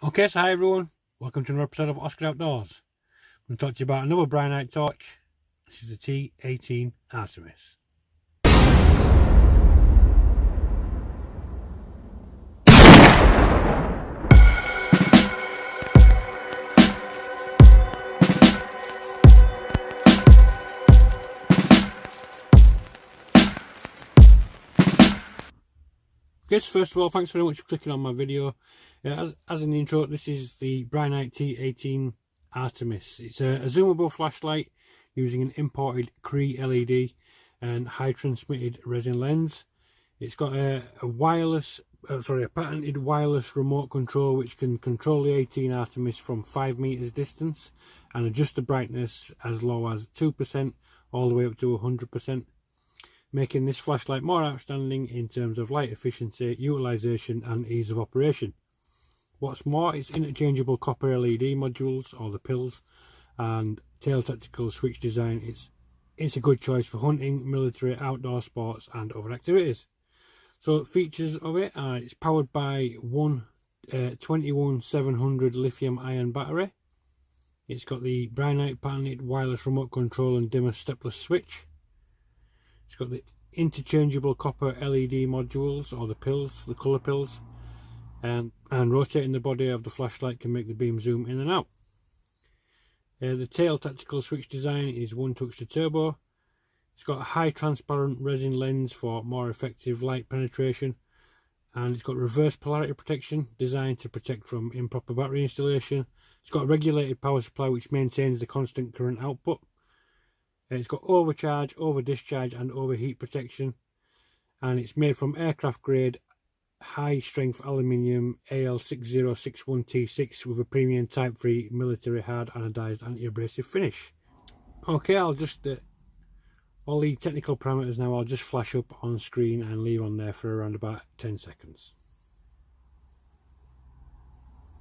Okay, so hi everyone, welcome to another episode of Oscar Outdoors. I'm going to talk to you about another BRINYTE torch. This is the T18 Artemis. Yes, first of all, thanks very much for clicking on my video. As in the intro, this is the BRINYTE T18 Artemis. It's a zoomable flashlight using an imported CREE LED and high transmitted resin lens. It's got a patented wireless remote control which can control the 18 Artemis from 5 meters distance and adjust the brightness as low as 2% all the way up to 100%. Making this flashlight more outstanding in terms of light efficiency, utilization and ease of operation. What's more, its interchangeable copper LED modules, or the pills, and tail tactical switch design, it's a good choice for hunting, military, outdoor sports and other activities. So features of it are it's powered by one 21700 lithium ion battery. It's got the Brinyte Patented wireless remote control and dimmer stepless switch. It's got the interchangeable copper LED modules, or the pills, the colour pills, and rotating the body of the flashlight can make the beam zoom in and out. The tail tactical switch design is one touch to turbo. It's got a high transparent resin lens for more effective light penetration, and it's got reverse polarity protection designed to protect from improper battery installation. It's got a regulated power supply which maintains the constant current output. It's got overcharge, over discharge and overheat protection, and it's made from aircraft grade high strength aluminium AL6061T6 with a premium type 3 military hard anodized anti-abrasive finish. Okay, I'll just all the technical parameters now I'll just flash up on screen and leave on there for around about 10 seconds.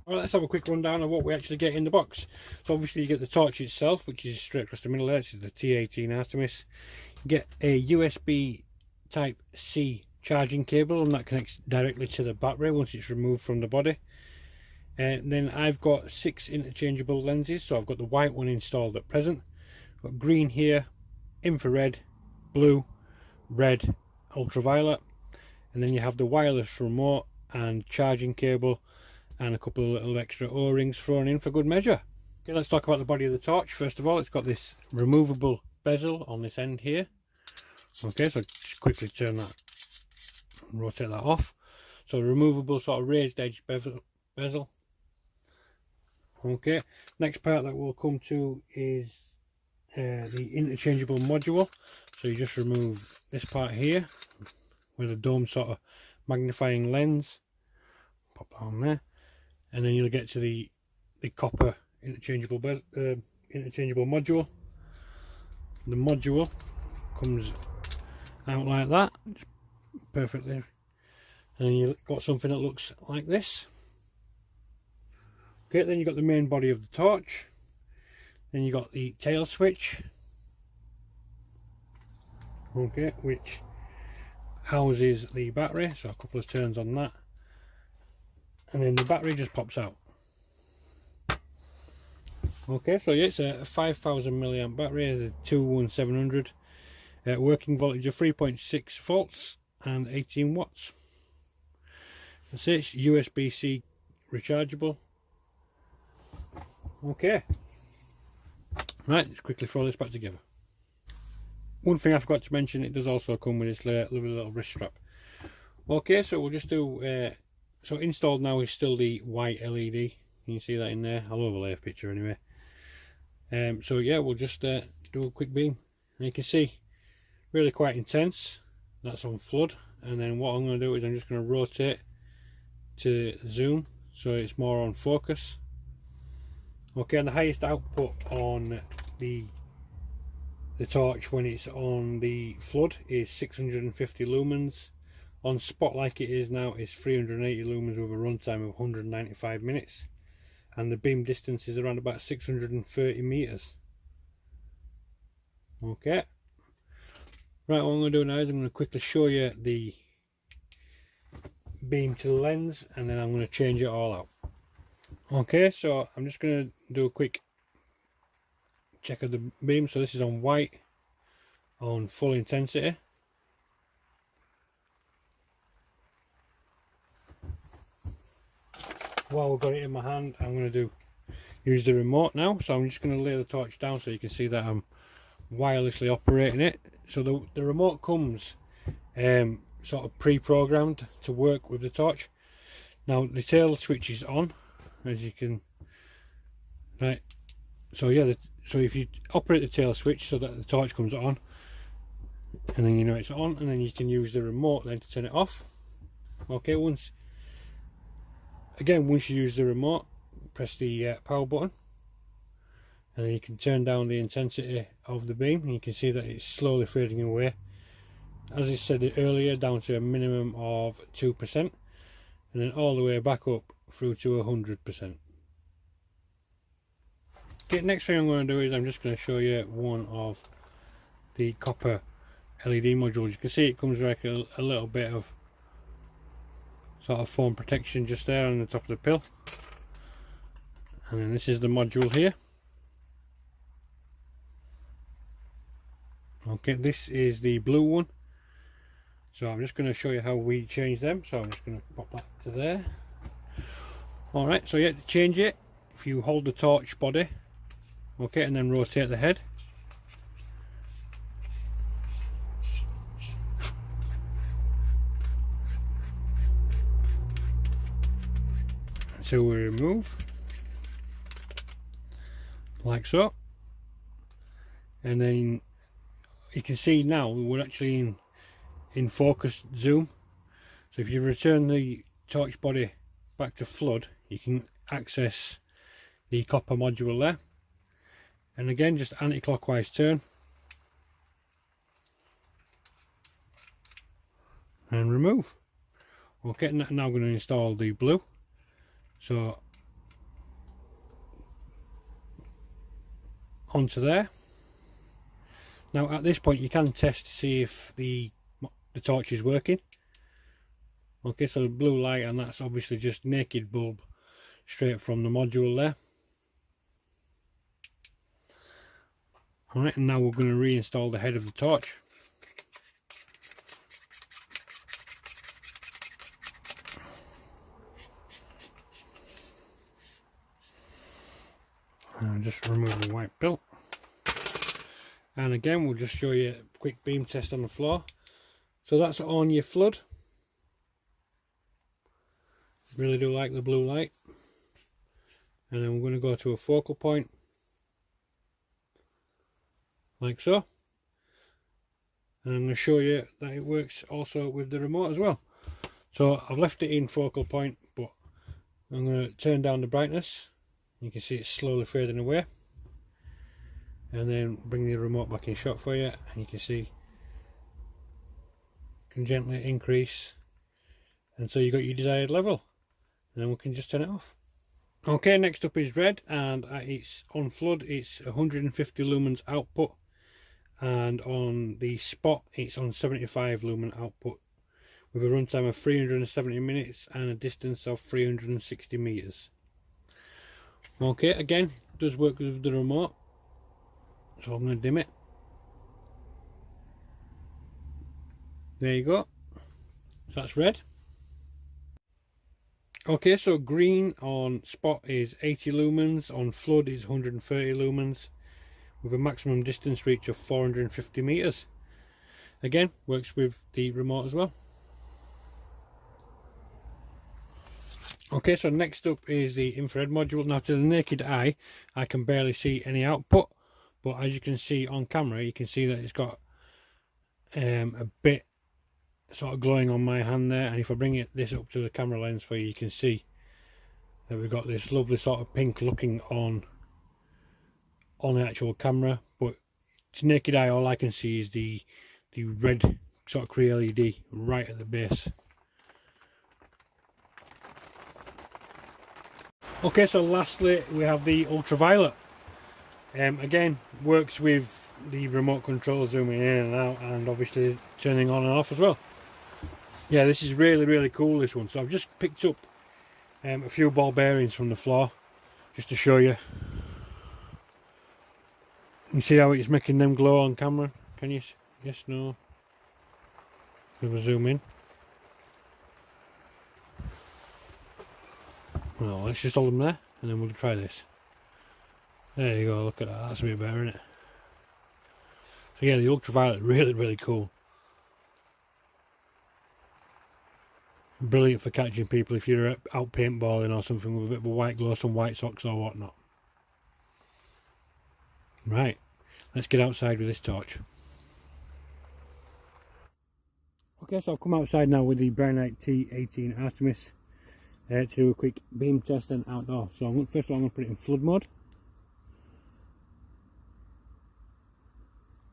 Alright, let's have a quick rundown of what we actually get in the box. So obviously you get the torch itself, which is straight across the middle there. This is the T18 Artemis. You get a USB type C charging cable, and that connects directly to the battery once it's removed from the body. And then I've got 6 interchangeable lenses, so I've got the white one installed at present. I've got green here, infrared, blue, red, ultraviolet, and then you have the wireless remote and charging cable and a couple of little extra O-rings thrown in for good measure. Okay, let's talk about the body of the torch. First of all, it's got this removable bezel on this end here. Okay, so just quickly turn that, rotate that off. So removable sort of raised edge bezel. Okay, next part that we'll come to is the interchangeable module. So you just remove this part here with a dome sort of magnifying lens. Pop that on there. And then you'll get to the copper interchangeable module. The module comes out like that, perfectly, and then you've got something that looks like this. Okay, then you've got the main body of the torch. Then you've got the tail switch. Okay, which houses the battery, so a couple of turns on that. And then the battery just pops out. Okay, so yeah, it's a 5000 milliamp battery, the 21700, working voltage of 3.6 volts and 18 watts. That's it, it's USB-C rechargeable. Okay, right, let's quickly throw this back together. One thing I forgot to mention, it does also come with this lovely little wrist strap. Okay, so we'll just do so installed now is still the white LED. You can see that in there. I'll overlay a picture anyway. So yeah, we'll just do a quick beam. And you can see, really quite intense. That's on flood. And then what I'm going to do is I'm just going to rotate to zoom, so it's more on focus. Okay, and the highest output on the torch when it's on the flood is 650 lumens. On spot, like it is now, is 380 lumens with a runtime of 195 minutes, and the beam distance is around about 630 meters. Okay, right, what I'm going to do now is I'm going to quickly show you the beam to the lens, and then I'm going to change it all out. Okay, so I'm just going to do a quick check of the beam. So this is on white, on full intensity. While we've got it in my hand, I'm going to use the remote now. So I'm just going to lay the torch down so you can see that I'm wirelessly operating it. So the remote comes sort of pre-programmed to work with the torch. Now the tail switch is on, as you can, right, so yeah, so if you operate the tail switch so that the torch comes on, and then you know it's on, and then you can use the remote then to turn it off. Okay, once you use the remote, press the power button, and then you can turn down the intensity of the beam, and you can see that it's slowly fading away, as I said earlier, down to a minimum of 2%, and then all the way back up through to 100%. Okay, next thing I'm going to do is I'm just going to show you one of the copper LED modules. You can see it comes like a little bit of sort of foam protection just there on the top of the pill, and then this is the module here. Okay, this is the blue one, so I'm just going to show you how we change them. So I'm just going to pop that to there. Alright, so yeah, to change it, if you hold the torch body, okay, and then rotate the head, until we remove, like so, and then you can see now we're actually in focus zoom. So if you return the torch body back to flood, you can access the copper module there, and again just anti-clockwise turn and remove. Okay, now I'm going to install the blue. So onto there. Now at this point you can test to see if the torch is working. Okay, so the blue light, and that's obviously just naked bulb straight from the module there. Alright, and now we're going to reinstall the head of the torch. And just remove the white pill. And again, we'll just show you a quick beam test on the floor. So that's on your flood. Really do like the blue light. And then we're going to go to a focal point, like so. And I'm going to show you that it works also with the remote as well. So I've left it in focal point, but I'm going to turn down the brightness. You can see it's slowly fading away, and then bring the remote back in shot for you, and you can see you can gently increase until you got your desired level, and then we can just turn it off. Okay, next up is red, and it's on flood, it's 150 lumens output, and on the spot it's on 75 lumen output, with a runtime of 370 minutes and a distance of 360 meters. Okay, again, it does work with the remote, so I'm going to dim it. There you go, so that's red. Okay, so green on spot is 80 lumens, on flood is 130 lumens, with a maximum distance reach of 450 meters. Again, works with the remote as well. Okay, so next up is the infrared module. Now to the naked eye, I can barely see any output, but as you can see on camera, you can see that it's got a bit sort of glowing on my hand there, and if I bring this up to the camera lens for you, you can see that we've got this lovely sort of pink looking on the actual camera, but to naked eye all I can see is the red sort of CREE LED right at the base. Okay, so lastly we have the ultraviolet. Again, works with the remote control zooming in and out, and obviously turning on and off as well. Yeah, this is really cool, this one. So I've just picked up a few ball bearings from the floor, just to show you. You see how it's making them glow on camera? Can you? Yes, no. If we zoom in. Well, let's just hold them there and then we'll try this. There you go, look at that, that's a bit better, isn't it? So yeah, the ultraviolet, really cool. Brilliant for catching people if you're out paintballing or something with a bit of a white glow, some white socks or whatnot. Right, let's get outside with this torch. Okay, so I've come outside now with the BRINYTE T18 Artemis to do a quick beam test and outdoor. So first of all I'm going to put it in flood mode.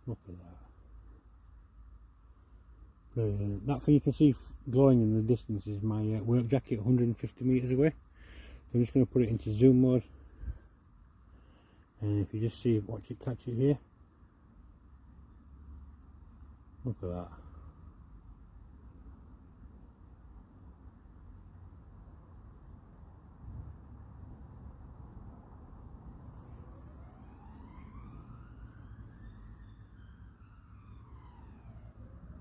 Look at that. Brilliant. That thing you can see glowing in the distance is my work jacket 150 metres away. So I'm just going to put it into zoom mode. And if you just see, watch it catch it here. Look at that.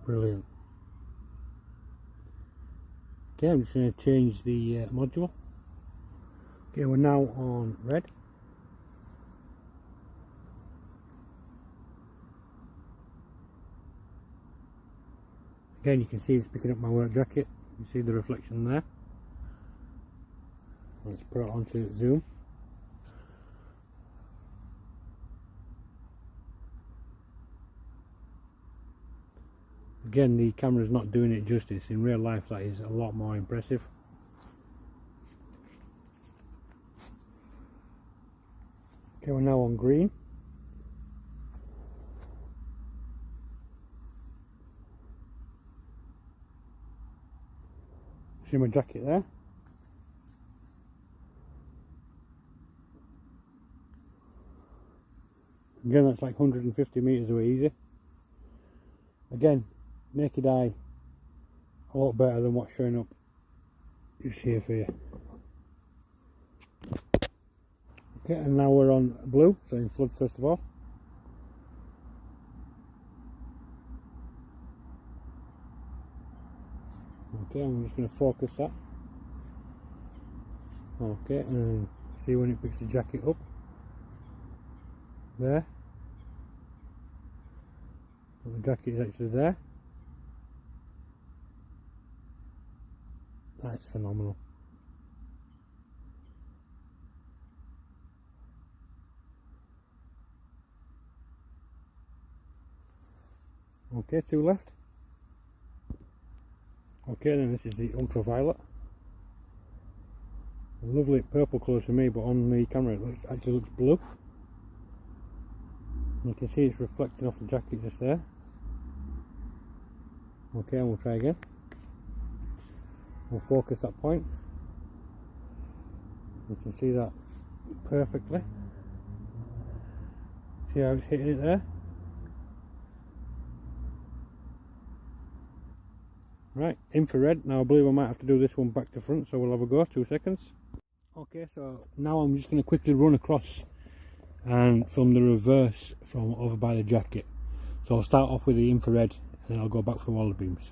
Brilliant. Okay, I'm just going to change the module. Okay, we're now on red. Again, you can see it's picking up my work jacket. You see the reflection there. Let's put it onto zoom. Again, the camera's not doing it justice. In real life that is a lot more impressive. Okay, we're now on green. See my jacket there? Again, that's like 150 metres away easy. Again, naked eye, a lot better than what's showing up just here for you. Okay, and now we're on blue, so in flood first of all. Okay, I'm just going to focus that. Okay, and see when it picks the jacket up. There. The jacket is actually there. That's phenomenal. Okay, two left. Okay, then this is the ultraviolet. A lovely purple colour to me, but on the camera it actually looks blue. You can see it's reflecting off the jacket just there. Okay, and we'll try again. We'll focus that point. You can see that perfectly. See how it's hitting it there? Right, Infra Red. Now I believe I might have to do this one back to front, so we'll have a go, 2 seconds. Okay, so now I'm just going to quickly run across and film the reverse from over by the jacket. So I'll start off with the Infra Red and then I'll go back through all the beams.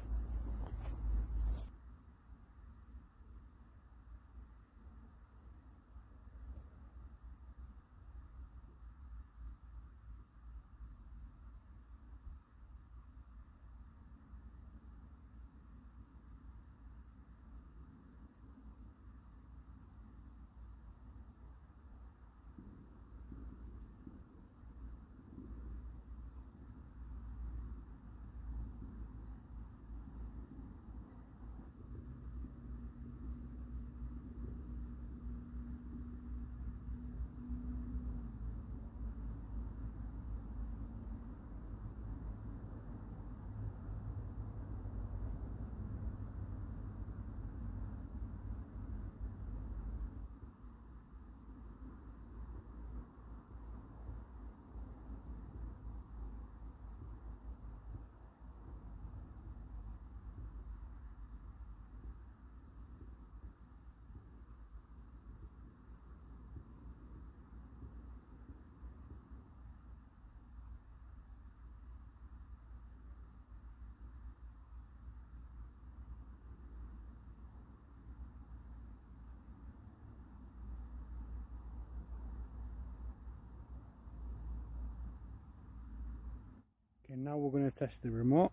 Okay, now we're going to test the remote.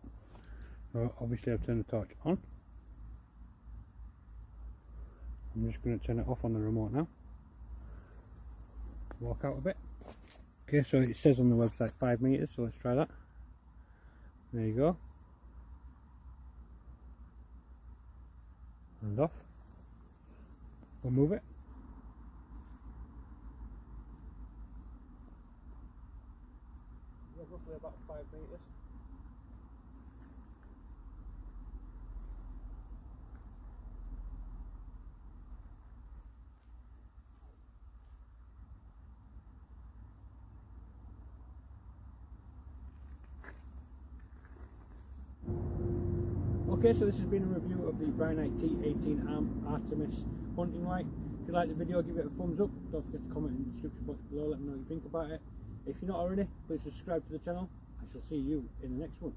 Obviously I've turned the torch on. I'm just going to turn it off on the remote now. Walk out a bit. Okay, so it says on the website 5 meters, so let's try that. There you go. And off. We'll move it. Yeah, roughly about 5 meters. Okay, so this has been a review of the BRINYTE T18 Artemis hunting light. If you like the video, give it a thumbs up. Don't forget to comment in the description box below, let me know what you think about it. If you're not already, please subscribe to the channel. I shall see you in the next one.